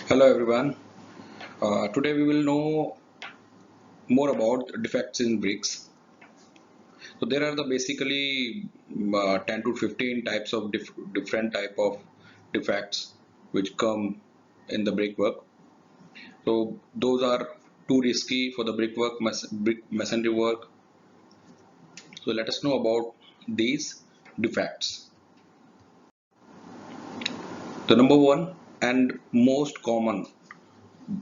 Hello everyone. Today we will know more about defects in bricks. So there are the basically 10 to 15 types of different type of defects which come in the brickwork. So those are too risky for the brickwork, brick masonry work. So let us know about these defects. The number one and most common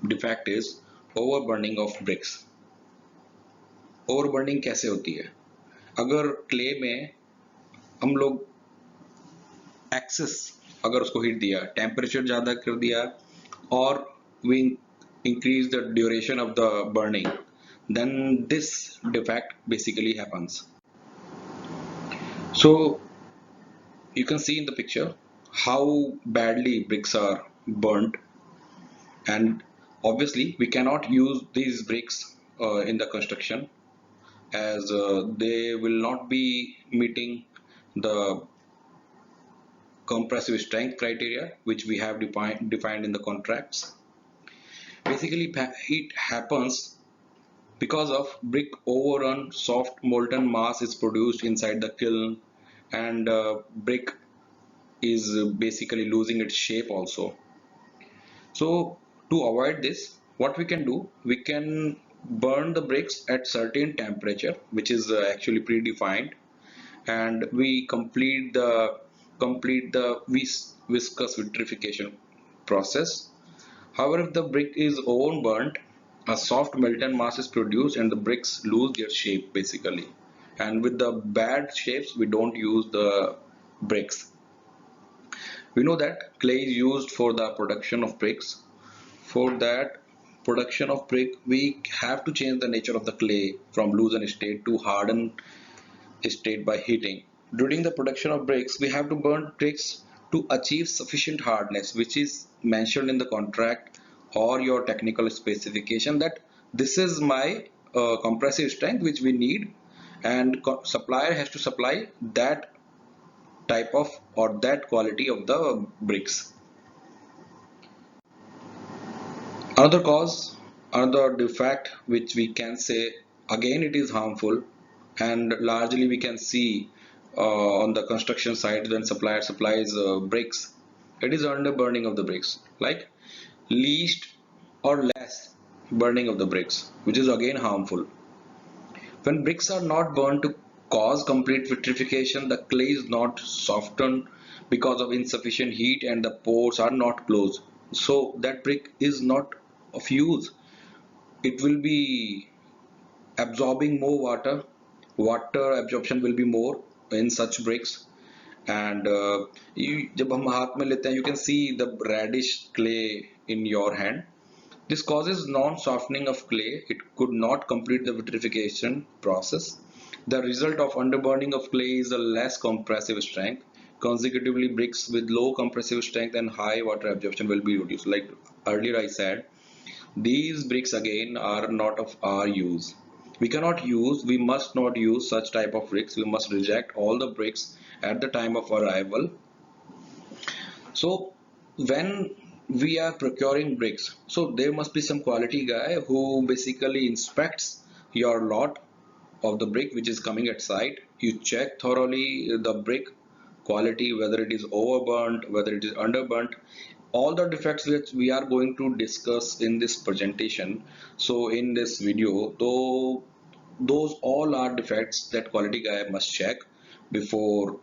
defect is overburning of bricks. ओवरबर्निंग कैसे होती है? अगर clay में हम लोग access अगर उसको heat दिया, टेम्परेचर ज़्यादा कर दिया और we increase the duration of the burning, then this defect basically happens. So you can see in the picture how badly bricks are burnt, and obviously we cannot use these bricks in the construction as they will not be meeting the compressive strength criteria which we have defined in the contracts. Basically, it happens because of brick overrun, soft molten mass is produced inside the kiln, and brick is basically losing its shape also. So to avoid this, what we can do, we can burn the bricks at certain temperature which is actually predefined, and we complete the viscous vitrification process. However, if the brick is overburnt, a soft melted mass is produced and the bricks lose their shape basically. And with the bad shapes, we don't use the bricks. We know that clay is used for the production of bricks. For that production of brick, we have to change the nature of the clay from loosened state to hardened state by heating. During the production of bricks, we have to burn bricks to achieve sufficient hardness, which is mentioned in the contract or your technical specification that this is my compressive strength which we need, and supplier has to supply that type of or that quality of the bricks. Another cause, another defect which we can say again it is harmful, and largely we can see on the construction site when supplier supplies bricks, it is under burning of the bricks, like least or less burning of the bricks, which is again harmful. When bricks are not burned to cause complete vitrification, the clay is not softened because of insufficient heat and the pores are not closed. So that brick is not of use. It will be absorbing more water. Water absorption will be more in such bricks. And जब हम हाथ में लेते हैं, you can see the reddish clay in your hand. This causes non-softening of clay. It could not complete the vitrification process. The result of underburning of clay is a less compressive strength. Consecutively, bricks with low compressive strength and high water absorption will be reduced. Like earlier I said, these bricks again are not of our use. We must not use such type of bricks. We must reject all the bricks at the time of arrival. So when we are procuring bricks, so there must be some quality guy who basically inspects your lot of the brick which is coming at site. You check thoroughly the brick quality, whether it is overburnt, whether it is underburnt, all the defects which we are going to discuss in this presentation. So in this video, though, those all are defects that quality guy must check before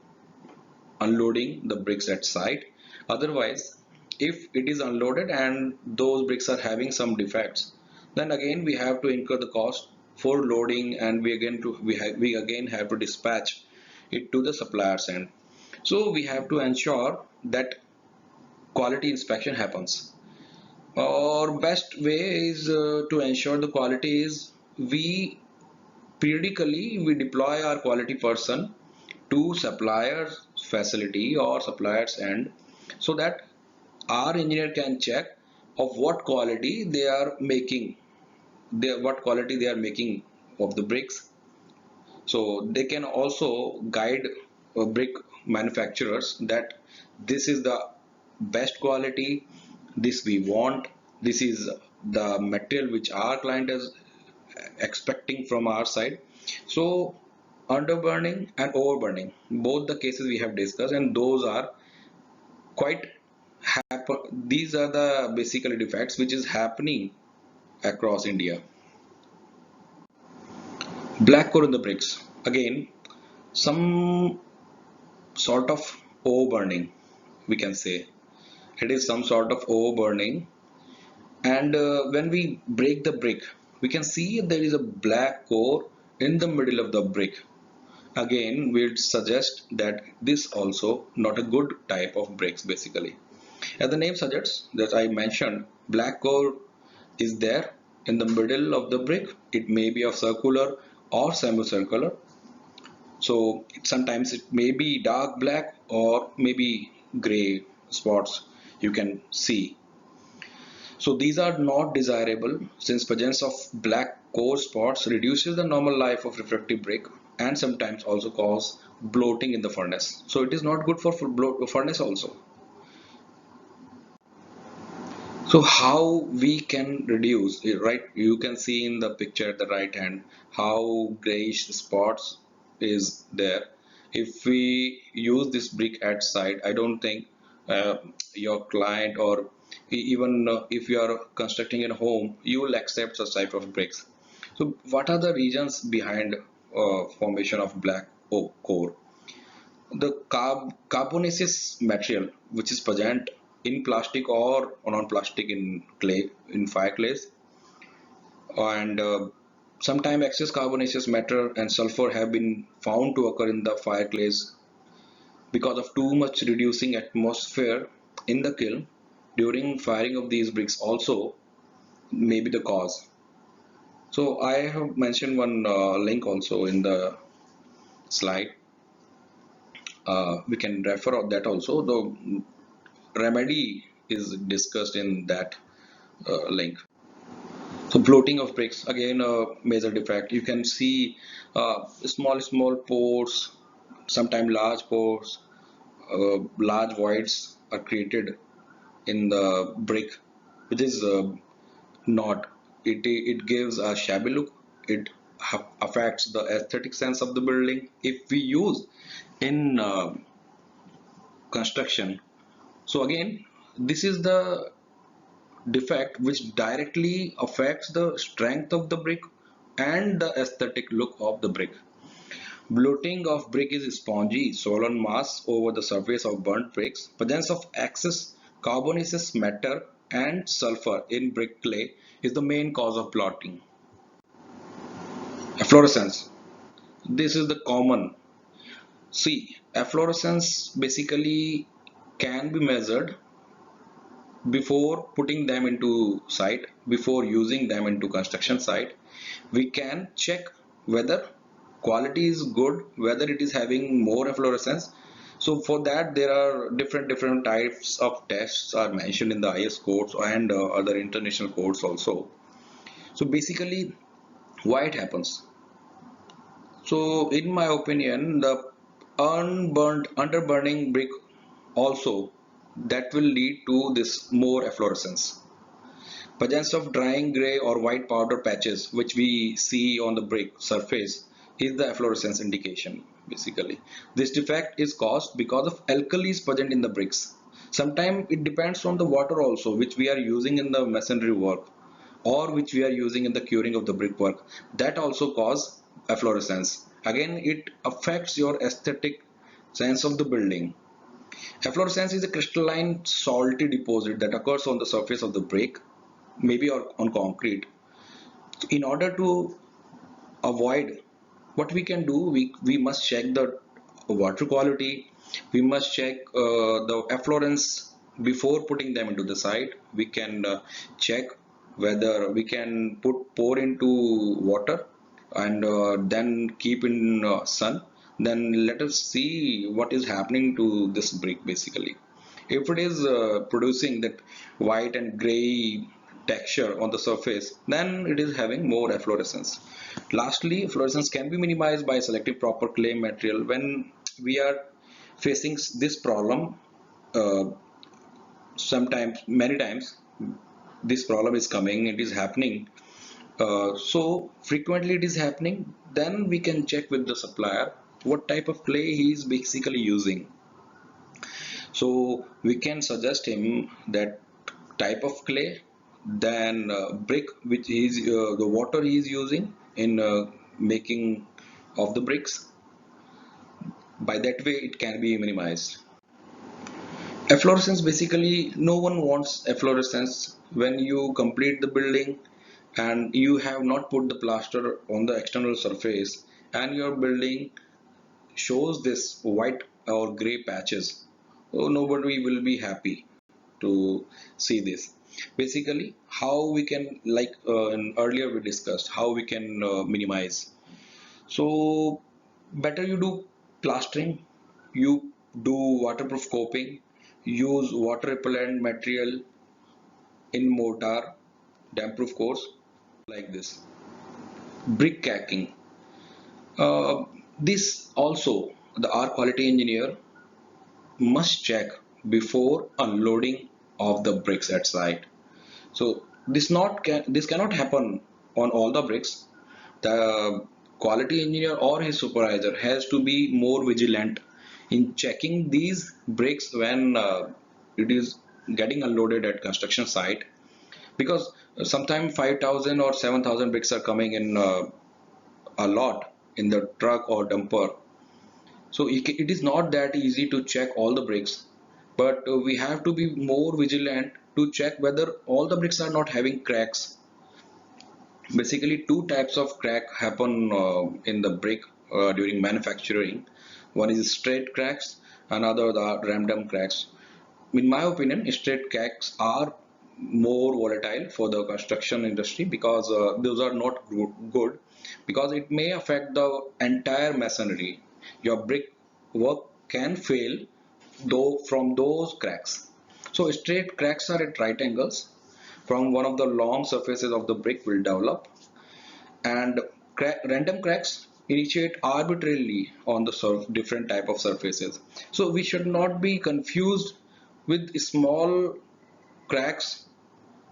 unloading the bricks at site. Otherwise, if it is unloaded and those bricks are having some defects, then again we have to incur the cost for loading, and we again have to dispatch it to the supplier's end. So we have to ensure that quality inspection happens. Our best way is to ensure the quality is we periodically we deploy our quality person to supplier's facility or supplier's end, so that our engineer can check of what quality they are making, what quality they are making of the bricks. So they can also guide brick manufacturers that this is the best quality, this we want, this is the material which our client is expecting from our side. So underburning and overburning, both the cases we have discussed, and those are quite happen. These are the basically defects which is happening across India. Black core in the bricks, again some sort of overburning, we can say it is some sort of overburning. And when we break the brick, we can see there is a black core in the middle of the brick. Again, we'd suggest that this also not a good type of bricks basically. As the name suggests, that I mentioned, black core is there in the middle of the brick. It may be of circular or semicircular. So sometimes it may be dark black or maybe gray spots you can see. So these are not desirable since presence of black core spots reduces the normal life of refractive brick and sometimes also cause bloating in the furnace. So it is not good for furnace also. So how we can reduce, right? You can see in the picture at the right hand how grayish spots is there. If we use this brick at site, I don't think your client or even if you are constructing a home, you will accept such type of bricks. So what are the reasons behind formation of black oak core? The carbonaceous material which is present in plastic or non-plastic in clay, in fire clays, and sometimes excess carbonaceous matter and sulfur have been found to occur in the fire clays because of too much reducing atmosphere in the kiln during firing of these bricks also may be the cause. So I have mentioned one link also in the slide. We can refer on that also. The remedy is discussed in that link. So bloating of bricks, again a major defect. You can see small pores, sometimes large pores, large voids are created in the brick, which is not. It gives a shabby look. It affects the aesthetic sense of the building. If we use in construction, so again this is the defect which directly affects the strength of the brick and the aesthetic look of the brick. Bloating of brick is spongy, swollen mass over the surface of burnt bricks. Presence of excess carbonaceous matter and sulfur in brick clay is the main cause of bloating. Efflorescence. This is the common. See, efflorescence basically can be measured before putting them into site, before using them into construction site. We can check whether quality is good, whether it is having more efflorescence. So for that there are different types of tests are mentioned in the IS codes and other international codes also. So basically why it happens, so in my opinion the unburned underburning brick also, that will lead to this more efflorescence. Presence of drying gray or white powder patches which we see on the brick surface is the efflorescence indication basically. This defect is caused because of alkalis present in the bricks. Sometimes it depends on the water also which we are using in the masonry work or which we are using in the curing of the brickwork. That also cause efflorescence. Again, it affects your aesthetic sense of the building. Efflorescence is a crystalline salty deposit that occurs on the surface of the brick, maybe on concrete. In order to avoid, what we can do, we must check the water quality, we must check the efflorescence before putting them into the site. We can check whether we can pour into water and then keep in sun. Then let us see what is happening to this brick basically. If it is producing that white and gray texture on the surface, then it is having more efflorescence. Lastly, efflorescence can be minimized by selecting proper clay material. When we are facing this problem, uh, sometimes, many times, this problem is coming, it is happening. So frequently it is happening, then we can check with the supplier what type of clay he is basically using. So we can suggest him that type of clay, then brick which is the water he is using in making of the bricks. By that way it can be minimized. Efflorescence, basically no one wants efflorescence when you complete the building and you have not put the plaster on the external surface and your building shows this white or gray patches. So nobody will be happy to see this. Basically, how we can, like earlier we discussed, how we can minimize. So better you do plastering, you do waterproof coping, use water repellent material in mortar, damp proof course, like this. Brick cacking. This also the R quality engineer must check before unloading of the bricks at site. So this cannot happen on all the bricks. The quality engineer or his supervisor has to be more vigilant in checking these bricks when it is getting unloaded at construction site, because sometimes 5,000 or 7,000 bricks are coming in a lot in the truck or dumper. So it is not that easy to check all the bricks, but we have to be more vigilant to check whether all the bricks are not having cracks. Basically, two types of crack happen in the brick during manufacturing. One is straight cracks, another the random cracks. In my opinion, straight cracks are more volatile for the construction industry because those are not good, because it may affect the entire masonry. Your brick work can fail though from those cracks. So straight cracks are at right angles from one of the long surfaces of the brick will develop, and random cracks initiate arbitrarily on the different type of surfaces. So we should not be confused with small cracks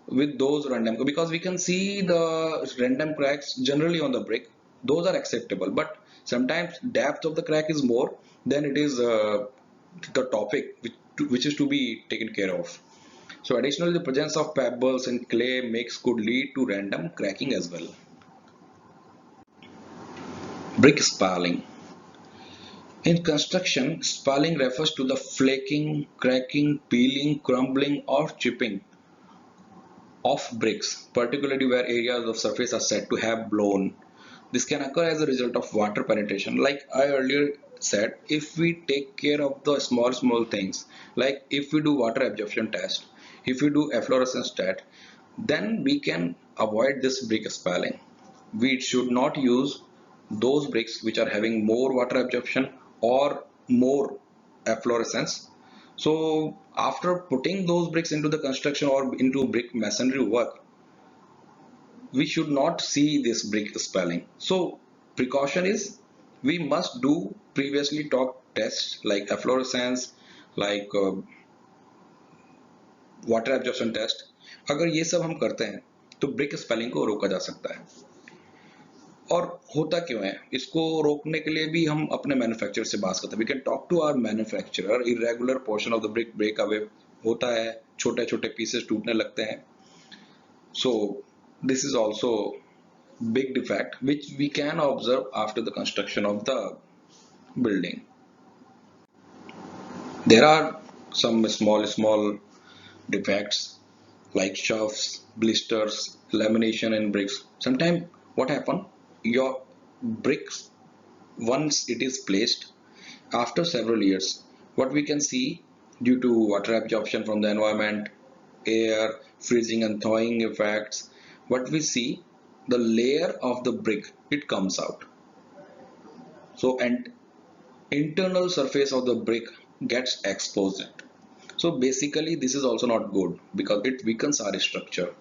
with those random, because we can see the random cracks generally on the brick, those are acceptable, but sometimes depth of the crack is more, then it is the topic which is to be taken care of. So additionally, the presence of pebbles and clay makes could lead to random cracking as well. Brick spalling. In construction, spalling refers to the flaking, cracking, peeling, crumbling, or chipping of bricks, particularly where areas of surface are said to have blown. This can occur as a result of water penetration. Like I earlier said, if we take care of the small things, like if we do water absorption test, if we do efflorescence test, then we can avoid this brick spalling. We should not use those bricks which are having more water absorption or more efflorescence. So after putting those bricks into the construction or into brick masonry work, we should not see this brick spelling. So precaution is we must do previously talked tests like efflorescence, like water absorption test. अगर ये सब हम करते हैं तो brick spelling को रोका जा सकता है. और होता क्यों है इसको रोकने के लिए भी हम अपने मैन्युफैक्चरर से बात करते हैं. We can talk to our manufacturer. Irregular portion of the brick break away होता है, छोटे छोटे पीसेस टूटने लगते हैं. So this is also big defect which we can observe after the construction of the building. There are some small defects like scuffs, blisters, lamination in bricks. Sometimes what happen, your bricks, once it is placed, after several years, what we can see due to water absorption from the environment, air, freezing and thawing effects, what we see, the layer of the brick, it comes out. So and internal surface of the brick gets exposed. So basically this is also not good because it weakens our structure.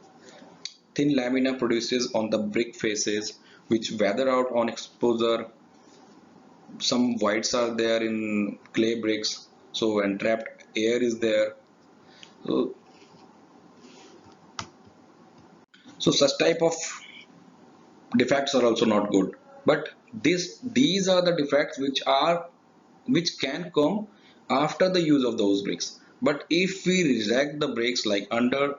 Thin lamina produces on the brick faces which weather out on exposure. Some voids are there in clay bricks, so entrapped air is there. So, so such type of defects are also not good. But these are the defects which can come after the use of those bricks. But if we reject the bricks like under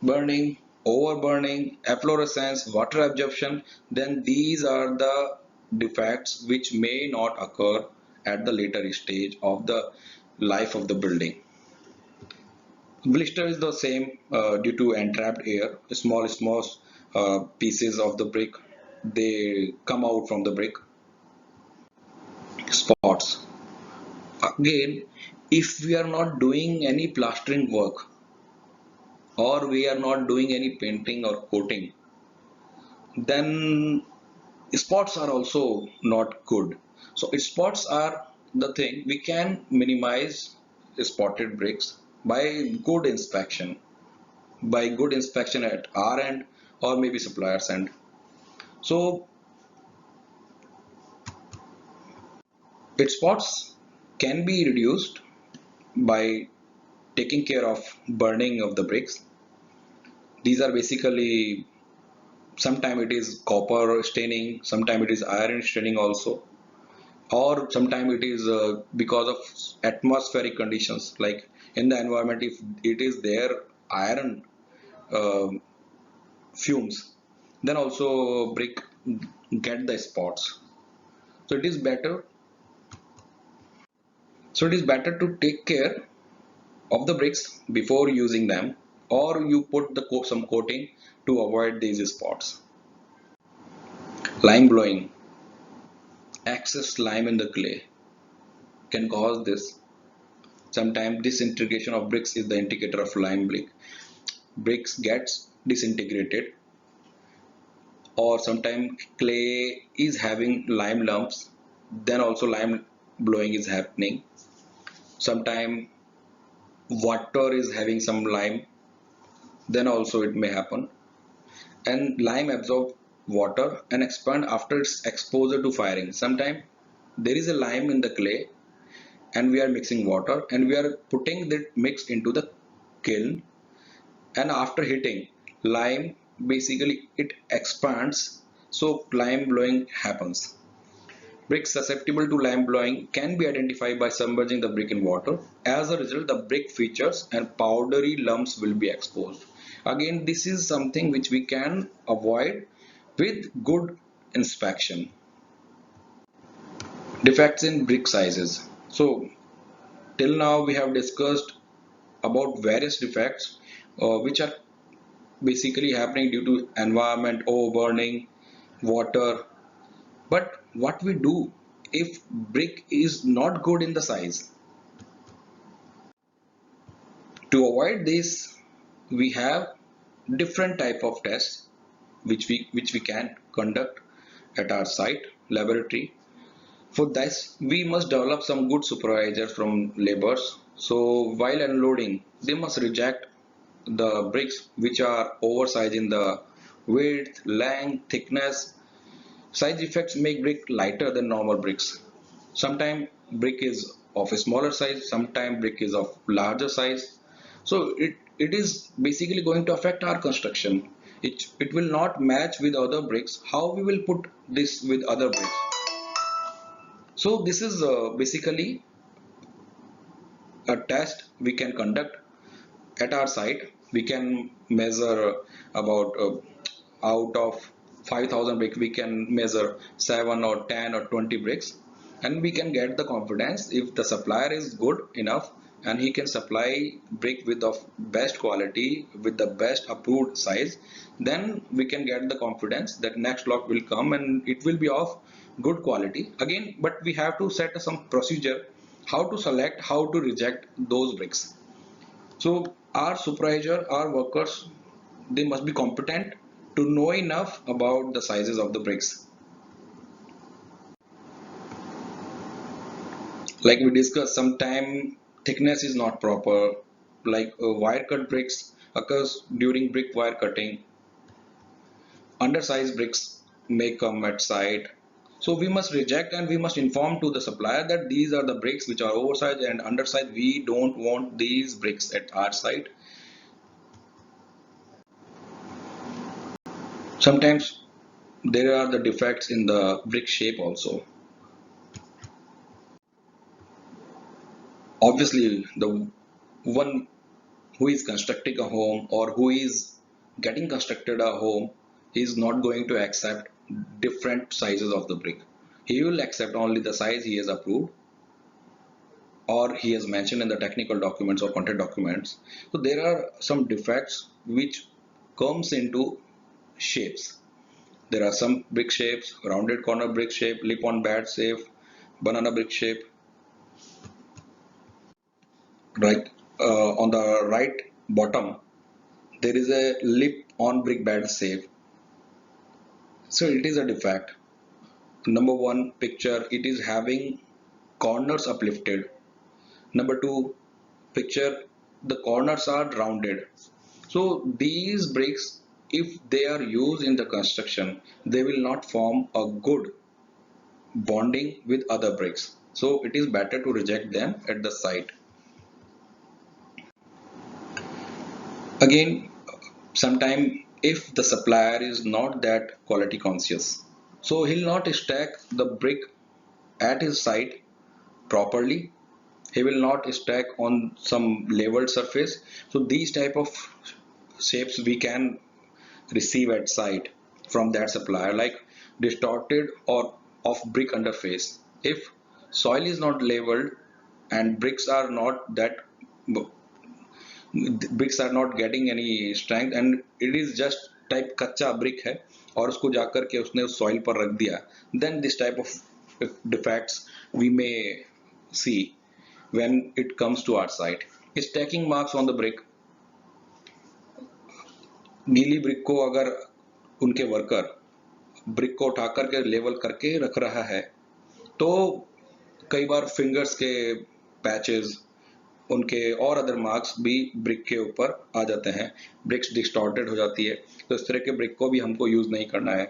burning, overburning, efflorescence, water absorption, then these are the defects which may not occur at the later stage of the life of the building. Blister is the same due to entrapped air. Small pieces of the brick, they come out from the brick. Spots. Again, if we are not doing any plastering work or we are not doing any painting or coating, then spots are also not good. So spots are the thing we can minimize spotted bricks by good inspection, at our end or maybe supplier's end. So its spots can be reduced by taking care of burning of the bricks. These are basically, sometimes it is copper staining, sometimes it is iron staining also, or sometimes it is because of atmospheric conditions, like in the environment if it is there iron um fumes, then also brick get the spots. So it is better, to take care of the bricks before using them, or you put the some coating to avoid these spots. Lime blowing, excess lime in the clay can cause this. Sometimes disintegration of bricks is the indicator of lime brick. Bricks gets disintegrated, or sometimes clay is having lime lumps, then also lime blowing is happening. Sometimes water is having some lime, then also it may happen. And lime absorb water and expand after its exposure to firing. Sometimes there is a lime in the clay and we are mixing water and we are putting that mix into the kiln, and after heating lime, basically it expands, so lime blowing happens. Bricks susceptible to lime blowing can be identified by submerging the brick in water. As a result, the brick features and powdery lumps will be exposed. Again, this is something which we can avoid with good inspection. Defects in brick sizes. So, till now we have discussed about various defects which are basically happening due to environment, overburning, water. But what we do if brick is not good in the size? To avoid this, we have different type of tests which we can conduct at our site laboratory. For this, we must develop some good supervisors from laborers. So while unloading, they must reject the bricks which are oversized in the width, length, thickness. Size effects make brick lighter than normal bricks. Sometimes brick is of a smaller size, sometimes brick is of larger size. So it is basically going to affect our construction. It will not match with other bricks. How we will put this with other bricks? So this is basically a test we can conduct at our site. We can measure about out of 5,000 bricks we can measure 7 or 10 or 20 bricks, and we can get the confidence if the supplier is good enough and he can supply brick with of best quality with the best approved size, then we can get the confidence that next lot will come and it will be of good quality again. But we have to set some procedure how to select, how to reject those bricks. So our supervisor, our workers, they must be competent to know enough about the sizes of the bricks. Like we discussed, sometime thickness is not proper. Like wire cut bricks occurs during brick wire cutting. Undersized bricks may come at site. So we must reject and we must inform to the supplier that these are the bricks which are oversized and undersized. We don't want these bricks at our site. Sometimes there are the defects in the brick shape also. Obviously, the one who is constructing a home or who is getting constructed a home is not going to accept different sizes of the brick. He will accept only the size he has approved or he has mentioned in the technical documents or content documents. So there are some defects which comes into shapes. There are some brick shapes, rounded corner brick shape, lip on bad shape, banana brick shape. Right, on the right bottom there is a lip on brick bad shape. So it is a defect. Number one picture, it is having corners uplifted. Number two picture, the corners are rounded. So these bricks, if they are used in the construction, they will not form a good bonding with other bricks. So it is better to reject them at the site. Again, sometime if the supplier is not that quality conscious, so he'll not stack the brick at his site properly. He will not stack on some leveled surface. So these type of shapes we can receive at site from that supplier, like distorted or off brick underface. If soil is not leveled and bricks are not getting any strength and it is just type कच्चा brick है और उसको जाकर के उसने उस soil पर रख दिया, then this type of defects we may see when it comes to our site. Stacking marks on the brick, गीली brick को अगर उनके वर्कर ब्रिक को उठा करके लेवल करके रख रहा है तो कई बार फिंगर्स के पैचेस उनके और अदर मार्क्स भी ब्रिक के ऊपर आ जाते हैं, ब्रिक्स डिस्टॉर्टेड हो जाती है। तो इस तरह के ब्रिक को भी हमको यूज नहीं करना है।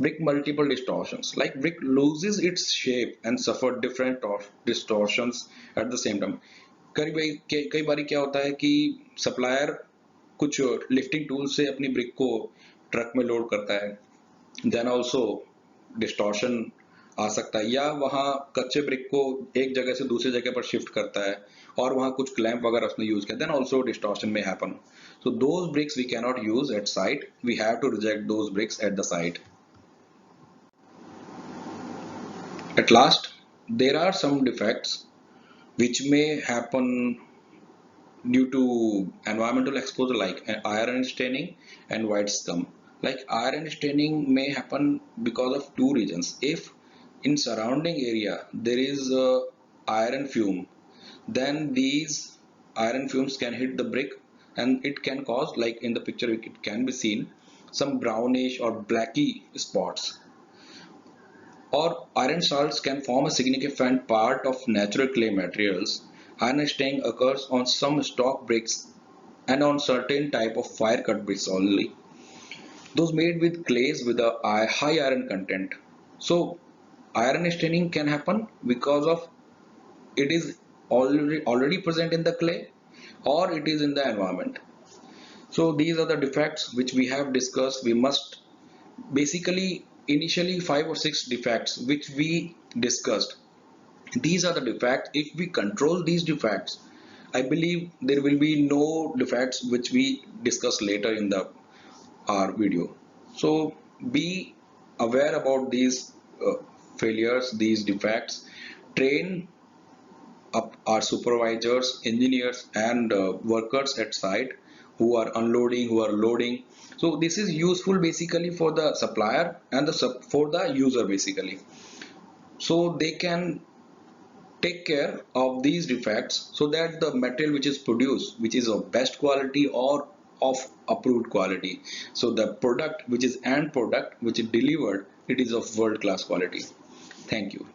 Brick multiple distortions, like brick loses its shape and suffer different distortions at the same time. कई बारी क्या होता है कि सप्लायर कुछ लिफ्टिंग टूल से अपनी ब्रिक को ट्रक में लोड करता है, देन ऑल्सो डिस्टॉर्शन आ सकता है, या वहाँ कच्चे ब्रिक को एक जगह से दूसरी जगह पर शिफ्ट करता है और वहाँ कुछ क्लैंप वगैरह उसने यूज किया, देन ऑल्सो डिस्टॉर्शन में happen. So those bricks we can not use at site, we have to reject those bricks at the site. At last, there are some defects which may happen due to environmental exposure like iron staining and white scum. Like iron staining may happen because of two reasons. If in surrounding area there is iron fume, then these iron fumes can hit the brick and it can cause, like in the picture it can be seen, some brownish or blacky spots. Or iron salts can form a significant part of natural clay materials. Iron staining occurs on some stock bricks and on certain type of fire cut bricks only, those made with clays with a high iron content. So iron staining can happen because of it is already present in the clay or it is in the environment. So these are the defects which we have discussed. We must basically initially 5 or 6 defects which we discussed. These are the defects. If we control these defects, I believe there will be no defects which we discuss later in the our video. So be aware about these failures, these defects. Train up our supervisors, engineers and workers at site who are unloading, who are loading. So this is useful basically for the supplier and for the user basically. So they can take care of these defects so that the material which is produced, which is of best quality or of approved quality. So the product which is end product which is delivered, it is of world class quality. Thank you.